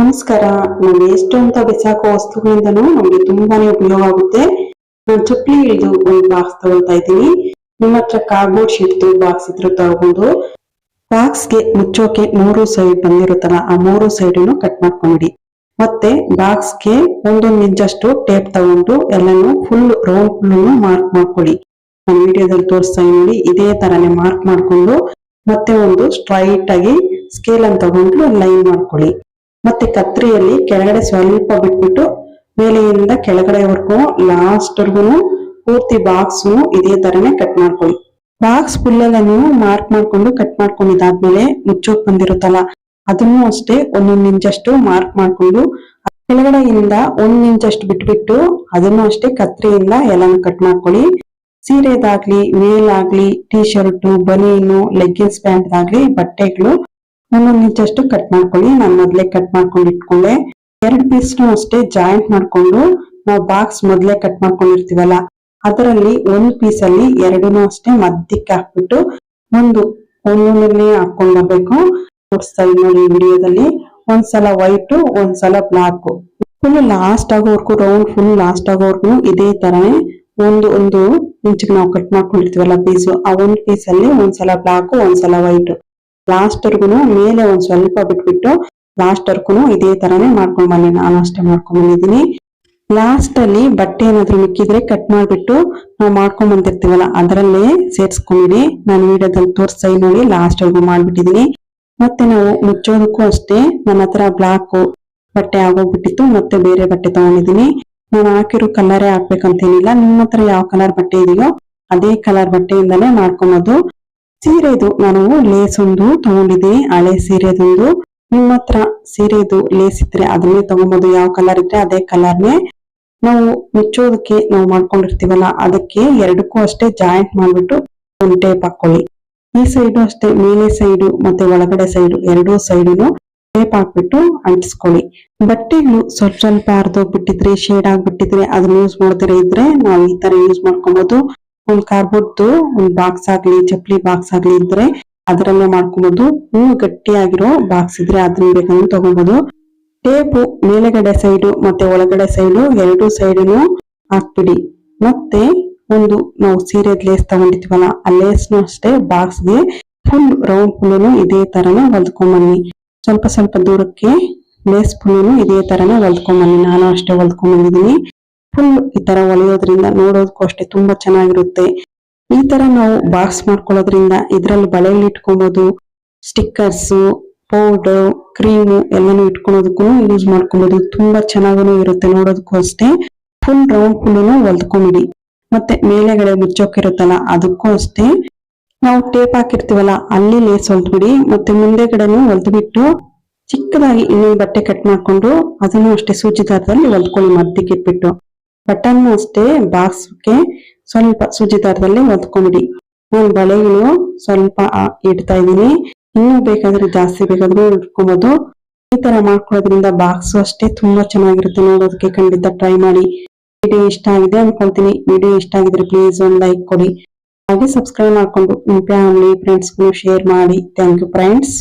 ನಮಸ್ಕಾರ. ನಾವು ಎಷ್ಟು ಅಂತ ಬಿಸಾಕೋ ವಸ್ತುಗಳಿಂದನೂ ನಮಗೆ ತುಂಬಾನೇ ಉಪಯೋಗ ಆಗುತ್ತೆ. ನಾನು ಚಪ್ಪಲಿ ಹಿಡಿದು ಒಂದು ಬಾಕ್ಸ್ ತಗೊಳ್ತಾ ಇದ್ದೀನಿ. ನಿಮ್ಮ ಹತ್ರ ಕಾರ್ಡ್ಬೋರ್ಡ್ ಶೀಟ್ ಬಾಕ್ಸ್ ಇದ್ರೆ ತಗೋಬಹುದು. ಬಾಕ್ಸ್ಗೆ ಮುಚ್ಚೋಕೆ 3 ಸೈಡ್ ಬಂದಿರುತ್ತಲ್ಲ, ಆ 3 ಸೈಡನ್ನು ಕಟ್ ಮಾಡ್ಕೊಂಬಿಡಿ. ಮತ್ತೆ ಬಾಕ್ಸ್ಗೆ 1 ಇಂಚಷ್ಟು ಟೇಪ್ ತಗೊಂಡು ಎಲ್ಲಾನು ಫುಲ್ ರೌಂಡ್ ಫುಲ್ ಮಾರ್ಕ್ ಮಾಡ್ಕೊಳ್ಳಿ. ನಾನು ವಿಡಿಯೋದಲ್ಲಿ ತೋರಿಸ್ತಾ ನೋಡಿ, ಇದೇ ತರಾನೇ ಮಾರ್ಕ್ ಮಾಡ್ಕೊಂಡು ಮತ್ತೆ ಒಂದು ಸ್ಟ್ರೈಟ್ ಆಗಿ ಸ್ಕೇಲ್ ಅನ್ನು ತಗೊಂಡು ಲೈನ್ ಮಾಡ್ಕೊಳ್ಳಿ. ಮತ್ತೆ ಕತ್ರಿಯಲ್ಲಿ ಕೆಳಗಡೆ ಸ್ವಲ್ಪ ಬಿಟ್ಬಿಟ್ಟು ಮೇಲೆಯಿಂದ ಕೆಳಗಡೆವರೆಗೂ ಲಾಸ್ಟ್ ವರ್ಗು ಪೂರ್ತಿ ಬಾಕ್ಸ್ ಇದೇ ತರನೇ ಕಟ್ ಮಾಡ್ಕೊಳ್ಳಿ. ಬಾಕ್ಸ್ ಫುಲ್ ಎಲ್ಲ ನೀವು ಮಾರ್ಕ್ ಮಾಡ್ಕೊಂಡು ಕಟ್ ಮಾಡ್ಕೊಂಡಿದ್ದಾದ್ಮೇಲೆ ಮುಚ್ಚೋಕ್ ಬಂದಿರುತ್ತಲ್ಲ, ಅದನ್ನು ಅಷ್ಟೇ 1 ಇಂಚಷ್ಟು ಮಾರ್ಕ್ ಮಾಡ್ಕೊಂಡು ಕೆಳಗಡೆಯಿಂದ 1 ಇಂಚಷ್ಟು ಬಿಟ್ಬಿಟ್ಟು ಅದನ್ನು ಅಷ್ಟೇ ಕತ್ರಿಯಿಂದ ಎಲ್ಲಾನು ಕಟ್ ಮಾಡ್ಕೊಳ್ಳಿ. ಸೀರೆದಾಗ್ಲಿ, ಮೇಲಾಗ್ಲಿ, ಟೀ ಶರ್ಟ್, ಬನೀನು, ಲೆಗ್ಗಿನ್ಸ್ ಪ್ಯಾಂಟ್ ಆಗ್ಲಿ ಬಟ್ಟೆಗಳು 1 ಇಂಚಷ್ಟು ಕಟ್ ಮಾಡ್ಕೊಳ್ಳಿ. ನಾನು ಮೊದ್ಲೇ ಕಟ್ ಮಾಡ್ಕೊಂಡು ಇಟ್ಕೊಂಡೆ. 2 ಪೀಸ್ನು ಅಷ್ಟೇ ಜಾಯಿಂಟ್ ಮಾಡ್ಕೊಂಡು ನಾವು ಬಾಕ್ಸ್ ಮೊದ್ಲೇ ಕಟ್ ಮಾಡ್ಕೊಂಡಿರ್ತೀವಲ್ಲ, ಅದರಲ್ಲಿ 1 ಪೀಸ್ ಅಲ್ಲಿ 2 ಅಷ್ಟೇ ಮಧ್ಯಕ್ಕೆ ಹಾಕ್ಬಿಟ್ಟು ಒಂದೊಂದನ್ನೇ ಹಾಕೊಂಡ್ ಬರ್ಬೇಕು. ತೋರಿಸ್ತಾ ಇದ್ದೀನಿ ನೋಡಿ ವಿಡಿಯೋದಲ್ಲಿ. ಒಂದ್ಸಲ ವೈಟ್, ಒಂದ್ಸಲ ಬ್ಲಾಕ್. ಫುಲ್ ಲಾಸ್ಟ್ ಆಗೋವರೆಗೂ ರೌಂಡ್ ಫುಲ್ ಲಾಸ್ಟ್ ಆಗೋವರೆಗೂ ಇದೇ ತರನೇ ಒಂದು ಇಂಚಿಗೆ ನಾವು ಕಟ್ ಮಾಡ್ಕೊಂಡಿರ್ತೀವಲ್ಲ ಪೀಸು, ಆ 1 ಪೀಸ್ ಅಲ್ಲಿ ಒಂದ್ಸಲ ಬ್ಲಾಕ್, ಒಂದ್ಸಲ ವೈಟ್. ಲಾಸ್ಟ್ ವರ್ಗುನು ಮೇಲೆ ಒಂದ್ ಸ್ವಲ್ಪ ಬಿಟ್ಬಿಟ್ಟು ಲಾಸ್ಟ್ ವರ್ಗುನು ಇದೇ ತರಾನೇ ಮಾಡ್ಕೊಂಡ್ ಬನ್ನಿ. ನಾನು ಅಷ್ಟೇ ಮಾಡ್ಕೊಂಡ್ ಬಂದಿದ್ದೀನಿ. ಲಾಸ್ಟ್ ಅಲ್ಲಿ ಬಟ್ಟೆ ಏನಾದ್ರು ಮಿಕ್ಕಿದ್ರೆ ಕಟ್ ಮಾಡ್ಬಿಟ್ಟು ನಾವು ಮಾಡ್ಕೊಂಡ್ ಬಂದಿರ್ತೀವಲ್ಲ ಅದರಲ್ಲೇ ಸೇರ್ಸ್ಕೊಂಡಿಡಿ. ನಾನು ವಿಡಿಯೋದಲ್ಲಿ ತೋರಿಸ್ತಾ ನೋಡಿ ಲಾಸ್ಟ್ ವರ್ಗು ಮಾಡ್ಬಿಟ್ಟಿದೀನಿ. ಮತ್ತೆ ನಾವು ಮುಚ್ಚೋದಕ್ಕೂ ಅಷ್ಟೇ ನನ್ನ ಹತ್ರ ಬ್ಲಾಕ್ ಬಟ್ಟೆ ಆಗೋಗ್ಬಿಟ್ಟಿತ್ತು, ಮತ್ತೆ ಬೇರೆ ಬಟ್ಟೆ ತಗೊಂಡಿದೀನಿ. ನಾನು ಹಾಕಿರೋ ಕಲರೇ ಹಾಕ್ಬೇಕಂತೇನಿಲ್ಲ. ನಿಮ್ಮ ಹತ್ರ ಯಾವ ಕಲರ್ ಬಟ್ಟೆ ಇದೆಯೋ ಅದೇ ಕಲರ್ ಬಟ್ಟೆಯಿಂದಾನೇ ಮಾಡ್ಕೊಬೋದು. ಸೀರೆದು ನಾನು ಲೇಸ್ ಒಂದು ತಗೊಂಡಿದ್ದೀನಿ, ಹಳೆ ಸೀರೆದೊಂದು. ನಿಮ್ಮ ಹತ್ರ ಸೀರೆದು ಲೇಸ್ ಇದ್ರೆ ಅದನ್ನೇ ತಗೊಬೋದು. ಯಾವ ಕಲರ್ ಇದ್ರೆ ಅದೇ ಕಲರ್ನೇ. ನಾವು ಮುಚ್ಚೋದಕ್ಕೆ ನಾವು ಮಾಡ್ಕೊಂಡಿರ್ತೀವಲ್ಲ ಅದಕ್ಕೆ 2ಕ್ಕೂ ಅಷ್ಟೇ ಜಾಯಿಂಟ್ ಮಾಡ್ಬಿಟ್ಟು ಒಂದು ಟೇಪ್ ಹಾಕೊಳ್ಳಿ. ಈ ಸೈಡು ಅಷ್ಟೇ, ಮೇಲೆ ಸೈಡು ಮತ್ತೆ ಒಳಗಡೆ ಸೈಡು 2 ಸೈಡುನು ಟೇಪ್ ಹಾಕ್ಬಿಟ್ಟು ಅಂಟಿಸ್ಕೊಳ್ಳಿ. ಬಟ್ಟೆಗಳು ಸ್ವಲ್ಪ ಅರ್ಧೋಗ್ಬಿಟ್ಟಿದ್ರೆ, ಶೇಡ್ ಆಗ್ಬಿಟ್ಟಿದ್ರೆ ಅದನ್ನ ಯೂಸ್ ಮಾಡದಿರ ಇದ್ರೆ ನಾವು ಈ ತರ ಯೂಸ್ ಮಾಡ್ಕೊಬಹುದು. ಒಂದು ಕಾರ್ಡ್ಬೋರ್ಡ್ ಒಂದು ಬಾಕ್ಸ್ ಆಗ್ಲಿ, ಚಪ್ಪಲಿ ಬಾಕ್ಸ್ ಆಗ್ಲಿ ಇದ್ರೆ ಅದರಲ್ಲೇ ಮಾಡ್ಕೊಬಹುದು. ಇನ್ನು ಗಟ್ಟಿಯಾಗಿರೋ ಬಾಕ್ಸ್ ಇದ್ರೆ ಅದನ್ನ ಬೇಕಂದ್ರೆ ತಗೋಬಹುದು. ಟೇಪು ಮೇಲೆಗಡೆ ಸೈಡು ಮತ್ತೆ ಒಳಗಡೆ ಸೈಡು 2 ಸೈಡುನು ಹಾಕ್ಬಿಡಿ. ಮತ್ತೆ ನಾವು ಸೀರೆದ್ ಲೇಸ್ ತಗೊಂಡಿರ್ತೀವಲ್ಲ ಆ ಲೇಸ್ನು ಅಷ್ಟೇ ಬಾಕ್ಸ್ಗೆ ಫುಲ್ ರೌಂಡ್ ಫುಲ್ಲು ಇದೇ ತರನೇ ಹೊಲ್ದ್ಕೊಂಬನ್ನಿ. ಸ್ವಲ್ಪ ದೂರಕ್ಕೆ ಲೇಸ್ ಫುಲ್ಲು ಇದೇ ತರನೇ ಹೊಲ್ದ್ಕೊಂಬನ್ನಿ. ನಾನು ಅಷ್ಟೇ ಹೊಲ್ದ್ಕೊಂಡ್ ಬಂದಿದ್ದೀನಿ. ಫುಲ್ ಈ ತರ ಹೊಲಿಯೋದ್ರಿಂದ ನೋಡೋದಕ್ಕೂ ಅಷ್ಟೇ ತುಂಬಾ ಚೆನ್ನಾಗಿರುತ್ತೆ. ಈ ತರ ನಾವು ಬಾಕ್ಸ್ ಮಾಡ್ಕೊಳ್ಳೋದ್ರಿಂದ ಇದ್ರಲ್ಲಿ ಬಳೆಗಳು ಇಟ್ಕೊಬಹುದು, ಸ್ಟಿಕ್ಕರ್ಸ್, ಪೌಡರ್, ಕ್ರೀಮು ಎಲ್ಲಾನು ಇಟ್ಕೊಳೋದಕ್ಕೂ ಯೂಸ್ ಮಾಡ್ಕೊಬಹುದು. ತುಂಬಾ ಚೆನ್ನಾಗೂ ಇರುತ್ತೆ ನೋಡೋದಕ್ಕೂ ಅಷ್ಟೇ. ಫುಲ್ ರೌಂಡ್ ಫುಲ್ಲು ಹೊಲ್ದ್ಕೊಂಬಿಡಿ. ಮತ್ತೆ ಮೇಲೆಗಡೆ ಮುಚ್ಚೋಕಿರುತ್ತಲ್ಲ ಅದಕ್ಕೂ ಅಷ್ಟೇ ನಾವು ಟೇಪ್ ಹಾಕಿರ್ತೀವಲ್ಲ ಅಲ್ಲಿ ಲೇಸ್ ಹೊಲ್ದ್ಬಿಡಿ. ಮತ್ತೆ ಮುಂದೆಗಡೆನು ಹೊಲ್ದ್ಬಿಟ್ಟು ಚಿಕ್ಕದಾಗಿ ಇನ್ನೊಂದು ಬಟ್ಟೆ ಕಟ್ ಮಾಡ್ಕೊಂಡು ಅದನ್ನು ಅಷ್ಟೇ ಸೂಜಿ ದಾರದಲ್ಲಿ ಹೊಲ್ದ್ಕೊಳ್ಳಿ ಮಧ್ಯಕ್ಕೆ ಇಟ್ಬಿಟ್ಟು. ಬಟನ್ ಅಷ್ಟೇ ಬಾಕ್ಸ್ಗೆ ಸ್ವಲ್ಪ ಸೂಜಿ ದಾರದಲ್ಲಿ ಹೊಲ್ದ್ಕೊಂಬಿಡಿ. ನಾನು ಬಳೆಗಳು ಸ್ವಲ್ಪ ಇಡ್ತಾ ಇದ್ದೀನಿ. ಇನ್ನೂ ಬೇಕಾದ್ರೆ ಜಾಸ್ತಿ ಬೇಕಾದ್ರೂ ಇಟ್ಕೊಬಹುದು. ಈ ತರ ಮಾಡ್ಕೊಳ್ಳೋದ್ರಿಂದ ಬಾಕ್ಸ್ ಅಷ್ಟೇ ತುಂಬಾ ಚೆನ್ನಾಗಿರುತ್ತೆ ನೋಡೋದಕ್ಕೆ. ಖಂಡಿತ ಟ್ರೈ ಮಾಡಿ. ವಿಡಿಯೋ ಇಷ್ಟ ಆಗಿದೆ ಅನ್ಕೊಳ್ತೀನಿ. ವಿಡಿಯೋ ಇಷ್ಟ ಆಗಿದ್ರೆ ಪ್ಲೀಸ್ ಒಂದು ಲೈಕ್ ಕೊಡಿ. ಹಾಗೆ ಸಬ್ಸ್ಕ್ರೈಬ್ ಮಾಡ್ಕೊಂಡು ನಿಮ್ಮ ಫ್ಯಾಮಿಲಿ ಫ್ರೆಂಡ್ಸ್ಗೂ ಶೇರ್ ಮಾಡಿ. Thank you friends.